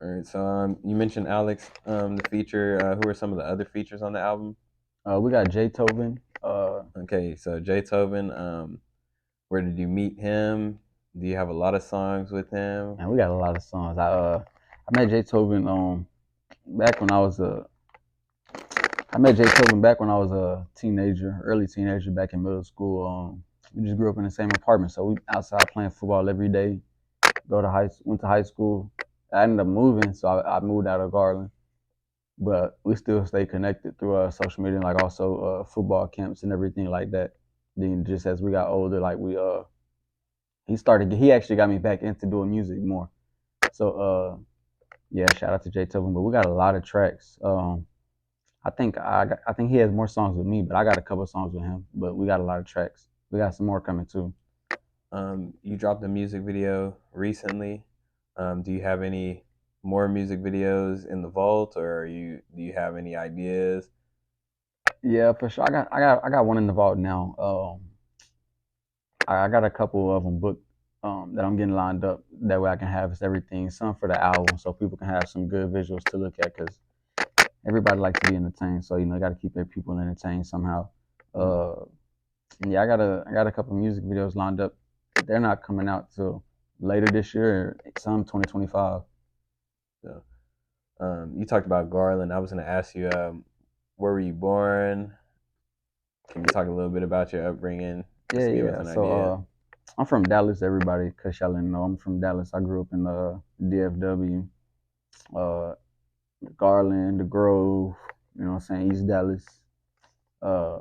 All right, so you mentioned Alex, the feature. Who are some of the other features on the album? We got Jay Tobin. Okay, so Jay Tobin. Where did you meet him? Do you have a lot of songs with him? And we got a lot of songs. I met Jay Tobin back when I was a I met Jay Tobin back when I was a teenager, early teenager, back in middle school. We just grew up in the same apartment, so we outside playing football every day. Went to high school. I ended up moving, so I moved out of Garland, but we still stay connected through social media, and like also football camps and everything like that. Then just as we got older, like he actually got me back into doing music more. So yeah, shout out to Jay Tobin. But we got a lot of tracks. I think he has more songs with me, but I got a couple songs with him. But we got a lot of tracks. We got some more coming too. You dropped a music video recently. Do you have any more music videos in the vault, or do you have any ideas? Yeah, for sure. I got one in the vault now. I got a couple of them booked that I'm getting lined up. That way I can have everything, some for the album, so people can have some good visuals to look at. Cause everybody likes to be entertained, so got to keep their people entertained somehow. Uh, and yeah, I got a couple music videos lined up. They're not coming out till later this year. Some 2025. So, you talked about Garland. I was going to ask you, where were you born? Can you talk a little bit about your upbringing, just Yeah, to give us yeah. an So idea? I'm from Dallas. Everybody, cause y'all didn't know, I'm from Dallas. I grew up in DFW, uh, Garland, the Grove. You know what I'm saying? East Dallas. Uh,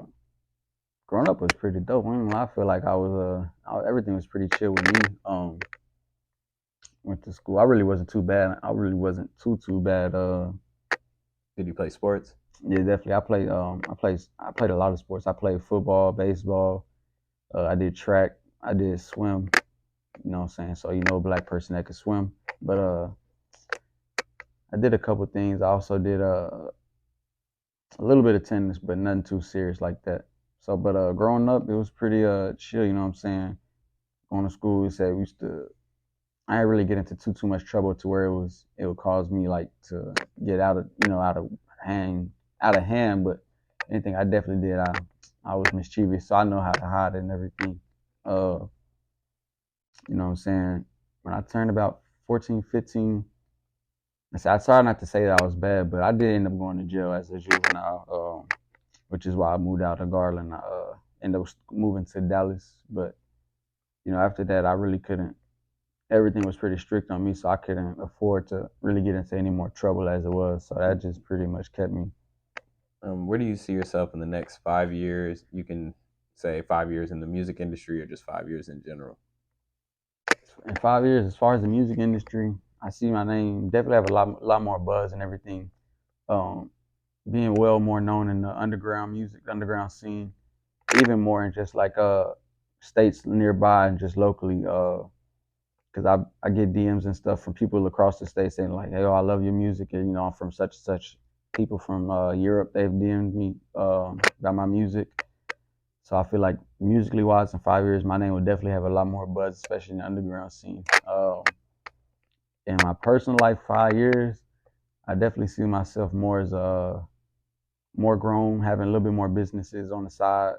Growing up was pretty dope. I feel like everything was pretty chill with me. Went to school. I really wasn't too bad. I really wasn't too bad. Did you play sports? Yeah, definitely. I played a lot of sports. I played football, baseball. I did track. I did swim. You know what I'm saying? So a black person that could swim. But I did a couple things. I also did a little bit of tennis, but nothing too serious like that. So, but growing up, it was pretty chill. You know what I'm saying? Going to school, we said we used to. I didn't really get into too much trouble to where it would cause me like to get out of hand. But anything I definitely did, I was mischievous, so I know how to hide it and everything. Uh, you know what I'm saying? When I turned about 14, 15, I tried not to say that I was bad, but I did end up going to jail as a juvenile, which is why I moved out of Garland. I ended up moving to Dallas, but after that, I really couldn't. Everything was pretty strict on me, so I couldn't afford to really get into any more trouble as it was. So that just pretty much kept me. Where do you see yourself in the next 5 years? You can say 5 years in the music industry, or just 5 years in general. In 5 years, as far as the music industry, I see my name definitely have a lot more buzz and everything. Um, Being well more known in the underground music, underground scene, even more in just like states nearby and just locally. Because I get DMs and stuff from people across the state saying like, "Hey, I love your music," and I'm from such and such. People from Europe, they've DM'd me about my music. So I feel like musically wise, in 5 years, my name will definitely have a lot more buzz, especially in the underground scene. In my personal life, 5 years, I definitely see myself more as more grown, having a little bit more businesses on the side.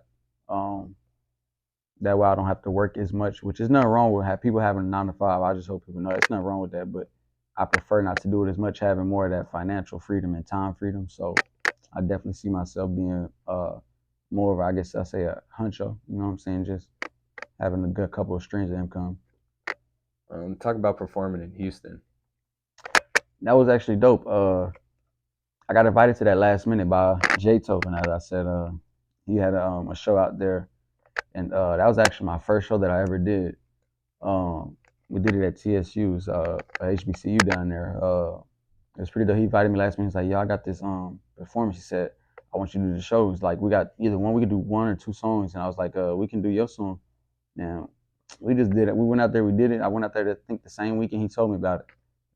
Um, that way I don't have to work as much, which is nothing wrong with people having a 9 to 5. I just hope people know it's nothing wrong with that, but I prefer not to do it as much, having more of that financial freedom and time freedom. So I definitely see myself being more of, I guess I say, a huncho. You know what I'm saying? Just having a good couple of streams of income. Talk about performing in Houston. That was actually dope. I got invited to that last minute by Jay Tobin, as I said. He had a show out there, and that was actually my first show that I ever did. We did it at TSU's HBCU down there. It was pretty dope. He invited me last minute. He's like, "Yo, I got this performance." He said, "I want you to do the show." He's like, "We got either one. We could do one or two songs." And I was like, "We can do your song." Now we just did it. We went out there. We did it. I went out there to think the same weekend he told me about it.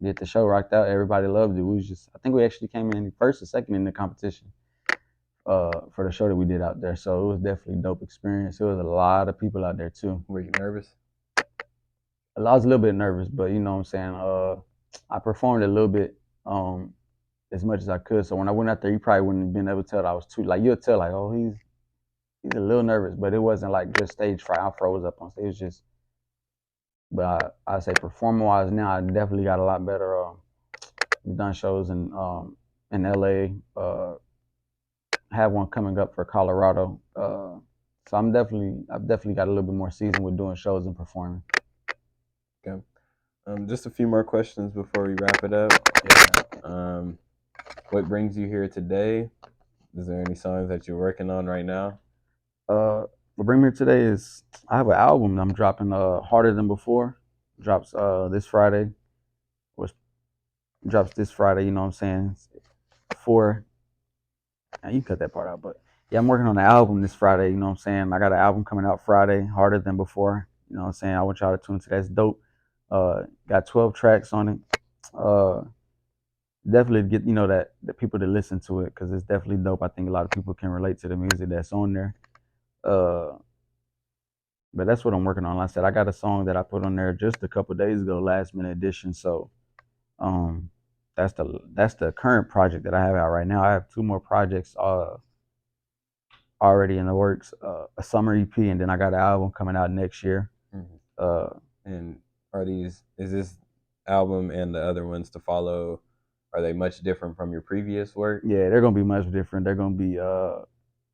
Did the show, rocked out. Everybody loved it. We was just. I think we actually came in first or second in the competition for the show that we did out there. So it was definitely a dope experience. There was a lot of people out there too. Were you nervous? I was a little bit nervous, but you know what I'm saying. I performed a little bit um, as much as I could. So when I went out there, you probably wouldn't have been able to tell that I was too like you'll tell like, oh, he's a little nervous, but it wasn't like just stage fright. I froze up on stage. It was just, but I say performing wise now, I definitely got a lot better. We've done shows in LA. Have one coming up for Colorado. So I've definitely got a little bit more season with doing shows and performing. Okay. Just a few more questions before we wrap it up. Yeah. Um, what brings you here today? Is there any songs that you're working on right now? What bring me here today is I have an album that I'm dropping. Harder Than Before drops this Friday. Which drops this Friday. You know what I'm saying? Four. Now you cut that part out, but yeah, I'm working on the album this Friday. You know what I'm saying? I got an album coming out Friday, Harder Than Before. You know what I'm saying? I want y'all to tune into that. It's dope. Got 12 tracks on it. Uh, definitely get that the people to listen to it because it's definitely dope. I think a lot of people can relate to the music that's on there. Uh, but that's what I'm working on. Like I said, I got a song that I put on there just a couple days ago, last minute edition. So um, that's the current project that I have out right now. I have two more projects already in the works. A summer EP, and then I got an album coming out next year. Mhm. Uh, And is this album and the other ones to follow, are they much different from your previous work? yeah, they're gonna be much different. They're gonna be